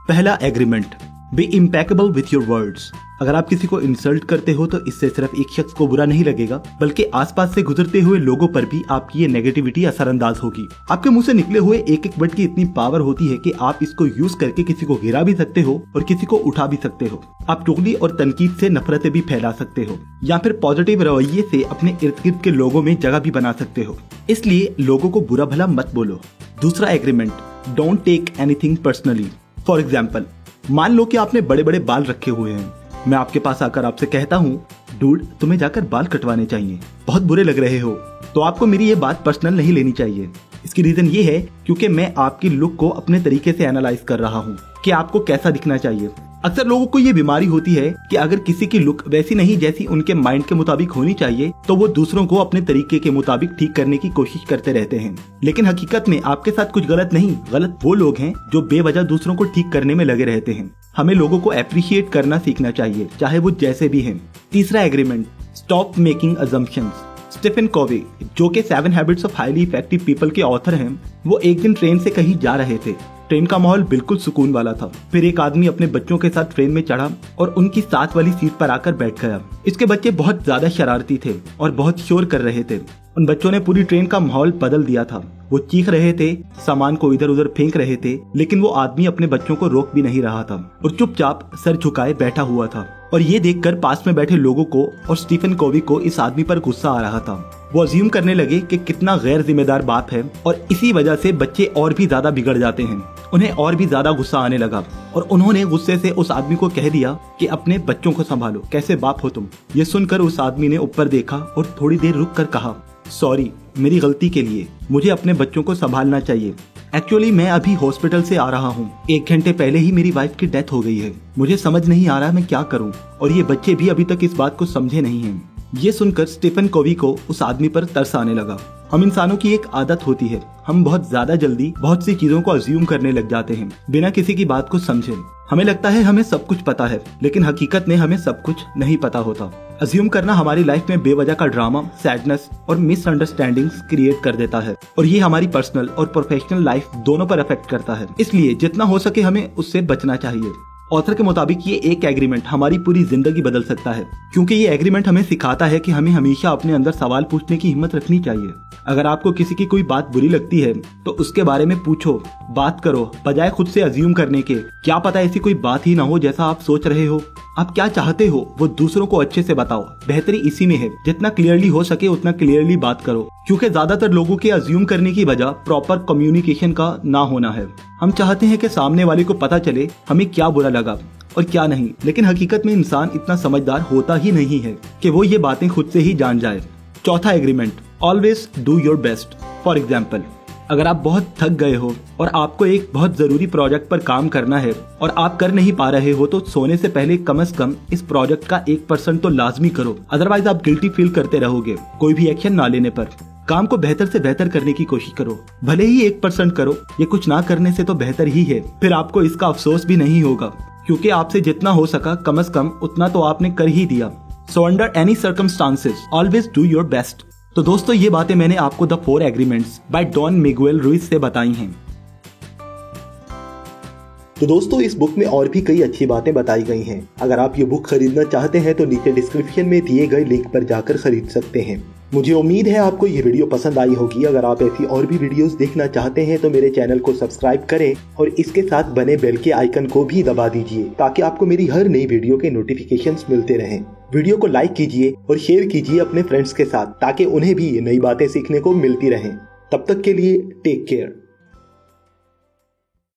पहला agreement, be impeccable with your words. अगर आप किसी को इंसल्ट करते हो तो इससे सिर्फ एक शख्स को बुरा नहीं लगेगा, बल्कि आसपास से गुजरते हुए लोगों पर भी आपकी ये नेगेटिविटी असरअंदाज होगी। आपके मुंह से निकले हुए एक एक वर्ड की इतनी पावर होती है कि आप इसको यूज करके किसी को गिरा भी सकते हो और किसी को उठा भी सकते हो। आप चुगली और तनकीद से नफरतें भी फैला सकते हो, या फिर पॉजिटिव रवैये से अपने इर्द गिर्द के लोगों में जगह भी बना सकते हो। इसलिए लोगों को बुरा भला मत बोलो। दूसरा agreement, don't take anything personally. For example, मान लो कि आपने बड़े बड़े बाल रखे हुए हैं। मैं आपके पास आकर आपसे कहता हूँ, डूड तुम्हें जाकर बाल कटवाने चाहिए, बहुत बुरे लग रहे हो। तो आपको मेरी ये बात पर्सनल नहीं लेनी चाहिए। इसकी रीजन ये है क्योंकि मैं आपकी लुक को अपने तरीके से एनालाइज कर रहा हूँ कि आपको कैसा दिखना चाहिए। अक्सर लोगों को ये बीमारी होती है कि अगर किसी की लुक वैसी नहीं जैसी उनके माइंड के मुताबिक होनी चाहिए तो वो दूसरों को अपने तरीके के मुताबिक ठीक करने की कोशिश करते रहते हैं। लेकिन हकीकत में आपके साथ कुछ गलत नहीं, गलत वो लोग हैं जो बेवजह दूसरों को ठीक करने में लगे रहते हैं। हमें लोगों को अप्रिशिएट करना सीखना चाहिए, चाहे वो जैसे भी हैं। तीसरा agreement, stop making assumptions. Stephen Covey, जो कि 7 habits of highly effective people के ऑथर हैं, वो एक दिन ट्रेन से कहीं जा रहे थे। ट्रेन का माहौल बिल्कुल सुकून वाला था। फिर एक आदमी अपने बच्चों के साथ ट्रेन में चढ़ा और उनकी साथ वाली सीट पर आकर बैठ गया। इसके बच्चे बहुत ज्यादा शरारती थे और बहुत शोर कर रहे थे। उन बच्चों ने पूरी ट्रेन का माहौल बदल दिया था। वो चीख रहे थे, सामान को इधर उधर फेंक रहे थे, लेकिन वो आदमी अपने बच्चों को रोक भी नहीं रहा था और चुपचाप सर झुकाए बैठा हुआ था। और ये देखकर पास में बैठे लोगों को और स्टीफन कोवी को इस आदमी पर गुस्सा आ रहा था। वो अज्यूम करने लगे कि कितना गैर जिम्मेदार बाप है और इसी वजह से बच्चे और भी ज्यादा बिगड़ जाते हैं। उन्हें और भी ज्यादा गुस्सा आने लगा और उन्होंने गुस्से से उस आदमी को कह दिया कि अपने बच्चों को संभालो, कैसे बाप हो तुम। ये सुनकर उस आदमी ने ऊपर देखा और थोड़ी देर रुक कर कहा, सॉरी, मेरी गलती के लिए, मुझे अपने बच्चों को संभालना चाहिए। एक्चुअली मैं अभी हॉस्पिटल से आ रहा हूँ। 1 घंटे पहले ही मेरी वाइफ की डेथ हो गई है। मुझे समझ नहीं आ रहा मैं क्या करूँ, और ये बच्चे भी अभी तक इस बात को समझे नहीं हैं। ये सुनकर स्टीफन कोवी को उस आदमी पर तरस आने लगा। हम इंसानों की एक आदत होती है, हम बहुत ज्यादा जल्दी बहुत सी चीजों को अज्यूम करने लग जाते हैं बिना किसी की बात को समझे। हमें लगता है हमें सब कुछ पता है, लेकिन हकीकत में हमें सब कुछ नहीं पता होता। अज्यूम करना हमारी लाइफ में बेवजह का ड्रामा, सैडनेस और मिसअंडरस्टैंडिंग्स क्रिएट कर देता है, और ये हमारी पर्सनल और प्रोफेशनल लाइफ दोनों पर अफेक्ट करता है। इसलिए जितना हो सके हमें उससे बचना चाहिए। ऑथर के मुताबिक ये एक एग्रीमेंट हमारी पूरी जिंदगी बदल सकता है, क्योंकि ये एग्रीमेंट हमें सिखाता है कि हमें हमेशा अपने अंदर सवाल पूछने की हिम्मत रखनी चाहिए। अगर आपको किसी की कोई बात बुरी लगती है तो उसके बारे में पूछो, बात करो, बजाय खुद से अज्यूम करने के। क्या पता ऐसी कोई बात ही ना हो जैसा आप सोच रहे हो। आप क्या चाहते हो वो दूसरों को अच्छे से बताओ। बेहतरी इसी में है, जितना क्लियरली हो सके उतना क्लियरली बात करो, क्योंकि ज्यादातर लोगों के अज्यूम करने की वजह प्रॉपर कम्युनिकेशन का ना होना है। हम चाहते हैं कि सामने वाले को पता चले हमें क्या बुरा लगा और क्या नहीं, लेकिन हकीकत में इंसान इतना समझदार होता ही नहीं है कि वो ये बातें खुद से ही जान जाए। चौथा agreement, always do your best. For example, अगर आप बहुत थक गए हो और आपको एक बहुत जरूरी प्रोजेक्ट पर काम करना है और आप कर नहीं पा रहे हो, तो सोने से पहले कम से कम इस प्रोजेक्ट का 1% तो लाजमी करो। अदरवाइज आप गिल्टी फील करते रहोगे कोई भी एक्शन ना लेने पर। काम को बेहतर से बेहतर करने की कोशिश करो, भले ही 1% करो। ये कुछ ना करने से तो बेहतर ही है। फिर आपको इसका अफसोस भी नहीं होगा, क्योंकि आपसे जितना हो सका कम से कम उतना तो आपने कर ही दिया। So under any circumstances always do your best. तो दोस्तों, ये बातें मैंने आपको the 4 agreements by Don Miguel Ruiz से बताई हैं। तो दोस्तों, इस बुक में और भी कई अच्छी बातें बताई गई हैं। अगर आप ये बुक खरीदना चाहते हैं तो नीचे डिस्क्रिप्शन में दिए गए लिंक पर जाकर खरीद सकते हैं। मुझे उम्मीद है आपको ये वीडियो पसंद आई होगी। अगर आप ऐसी और भी वीडियोस देखना चाहते हैं तो मेरे चैनल को सब्सक्राइब करें और इसके साथ बने बेल के आइकन को भी दबा दीजिए, ताकि आपको मेरी हर नई वीडियो के नोटिफिकेशंस मिलते रहें। वीडियो को लाइक कीजिए और शेयर कीजिए अपने फ्रेंड्स के साथ, ताकि उन्हें भी नई बातें सीखने को मिलती रहें। तब तक के लिए टेक केयर।